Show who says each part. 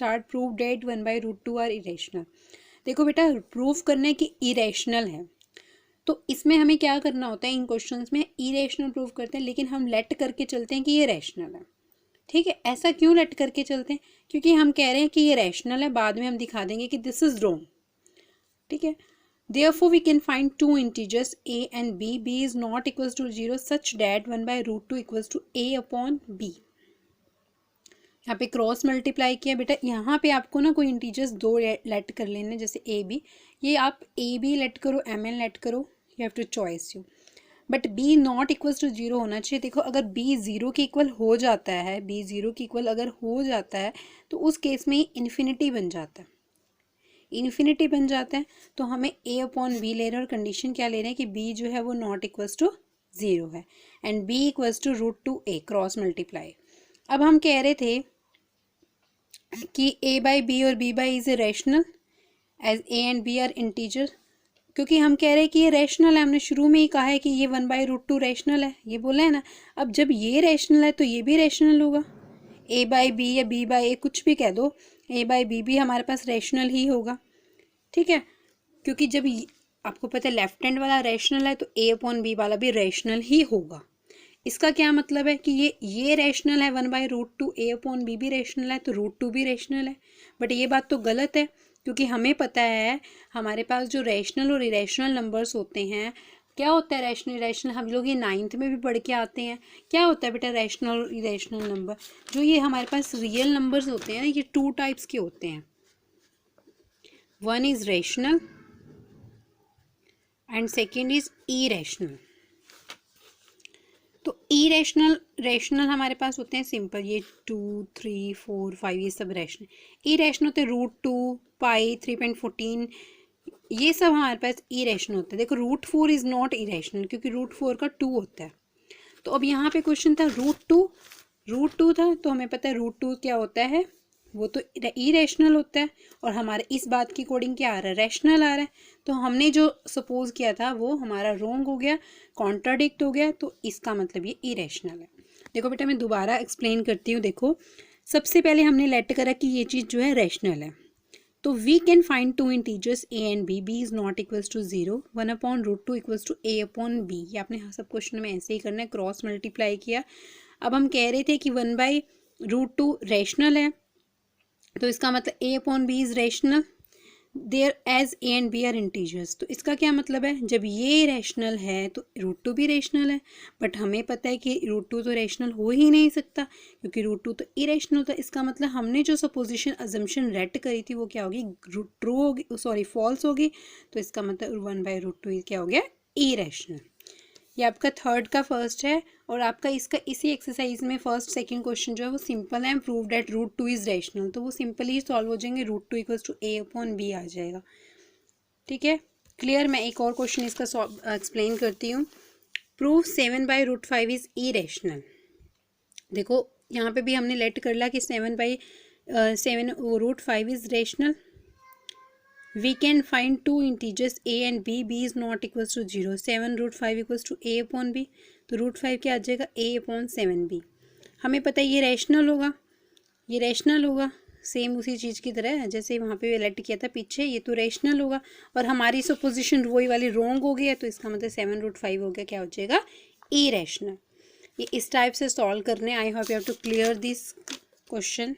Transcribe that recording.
Speaker 1: Start prove that 1/√2 are irrational. देखो बेटा, proof करने की इरेशनल है तो इसमें हमें क्या करना होता है, इन क्वेश्चंस में इरेशनल प्रूफ करते हैं लेकिन हम लेट करके चलते हैं कि ये रैशनल है। ठीक है, ऐसा क्यों लेट करके चलते हैं? क्योंकि हम कह रहे हैं कि ये रैशनल है, बाद में हम दिखा देंगे कि दिस इज रॉन्ग। ठीक है, therefore we can find two integers a and b is not equals to 0 such that 1/√2 equals to a upon b। यहाँ पे क्रॉस मल्टीप्लाई किया बेटा, यहाँ पे आपको ना कोई इंटीजर्स दो लेट कर लेने, जैसे ए बी, ये आप ए बी लेट करो, एम एन लेट करो, you have two choice you, but B not equals to 0 होना चाहिए। देखो अगर बी 0 के इक्वल हो जाता है, बी 0 के इक्वल अगर हो जाता है तो उस केस में इन्फिनिटी बन जाता है, इन्फिनिटी बन जाता है तो हमें a अपॉन बी ले रहे हैं और कंडीशन क्या ले रहे हैं कि b जो है वो नॉट इक्वल्स टू 0 है and b equals to √2a, cross multiply. अब हम कह रहे थे कि a बाई बी और b by is a rational as a and b are integer, क्योंकि हम कह रहे हैं कि ये रैशनल है, हमने शुरू में ही कहा है कि ये 1/√2 रैशनल है, ये बोला है ना। अब जब ये रैशनल है तो ये भी रैशनल होगा, a बाई बी या b बाई ए कुछ भी कह दो, a बाई बी भी हमारे पास रैशनल ही होगा। ठीक है, क्योंकि जब आपको पता है लेफ्ट हैंड वाला रैशनल है तो a अपॉन बी वाला भी रैशनल ही होगा। इसका क्या मतलब है कि ये रैशनल है 1/√2, a अपॉन बी भी रैशनल है तो √2 भी रैशनल है। बट ये बात तो गलत है, क्योंकि हमें पता है हमारे पास जो रैशनल और इरेशनल नंबर्स होते हैं, क्या होता है रैशनल इरेशनल, हम लोग ये 9th में भी पढ़ के आते हैं। क्या होता है बेटा रैशनल और इरेशनल नंबर? जो ये हमारे पास रियल नंबर्स होते हैं ये 2 टाइप्स के होते हैं, one is rational and second is irrational. तो इरेशनल रैशनल हमारे पास होते हैं सिंपल, ये 2, 3, 4, 5 ये सब रैशनल। इरेशनल होते हैं √2, पाई, 3.14, ये सब हमारे पास इरेशनल होता है। देखो √4 इज नॉट इरेशनल क्योंकि √4 का 2 होता है। तो अब यहाँ पे क्वेश्चन था √2 था, तो हमें पता है √2 क्या होता है, वो तो इरेशनल होता है और हमारे इस बात की अकॉर्डिंग क्या आ रहा है, रैशनल आ रहा है। तो हमने जो सपोज किया था वो हमारा रॉन्ग हो गया, कॉन्ट्राडिक्ट हो गया, तो इसका मतलब ये इरेशनल है। देखो बेटा मैं दोबारा एक्सप्लेन करती हूँ। देखो सबसे पहले हमने लेट करा कि ये चीज़ जो है रैशनल है, तो we can find two integers a and b, b is not equals to 0, 1/√2 equals to a upon b। ये आपने सब क्वेश्चन में ऐसे ही करना है, क्रॉस मल्टीप्लाई किया। अब हम कह रहे थे कि 1/√2 रैशनल है, तो इसका मतलब a upon B is rational there as a and b are integers. तो इसका क्या मतलब है, जब ये रैशनल है तो √2 भी रैशनल है, बट हमें पता है कि √2 तो रैशनल हो ही नहीं सकता क्योंकि √2 तो इरेशनल था। इसका मतलब हमने जो सपोजिशन अजम्पशन रेट करी थी वो क्या होगी, ट्रू होगी, सॉरी फॉल्स होगी। तो इसका मतलब 1/√2 क्या हो गया, इरेशनल। ये आपका थर्ड का फर्स्ट है और आपका इसका इसी एक्सरसाइज में फर्स्ट सेकंड क्वेश्चन जो है वो सिंपल है, प्रूव दैट √2 इज रैशनल, तो वो सिंपली ही सॉल्व हो जाएंगे, √2 equals to a upon b आ जाएगा। ठीक है, क्लियर। मैं एक और क्वेश्चन इसका एक्सप्लेन करती हूँ। Prove 7/√5 is irrational. देखो यहाँ पे भी हमने लेट कर लिया कि 7/7√5 is rational. We can find two integers a and b, b is not equals to 0, 7√5 equals to a upon b, तो √5 क्या आ जाएगा, a अपॉन 7b। हमें पता है ये रैशनल होगा, ये रैशनल होगा, सेम उसी चीज़ की तरह जैसे वहाँ पे लेट किया था पीछे, ये तो रैशनल होगा और हमारी सपोजिशन वही वाली रॉन्ग हो गई है, तो इसका मतलब 7√5 हो गया, क्या हो जाएगा, इरेशनल। ये इस टाइप से सॉल्व करने। I hope you have to clear this question.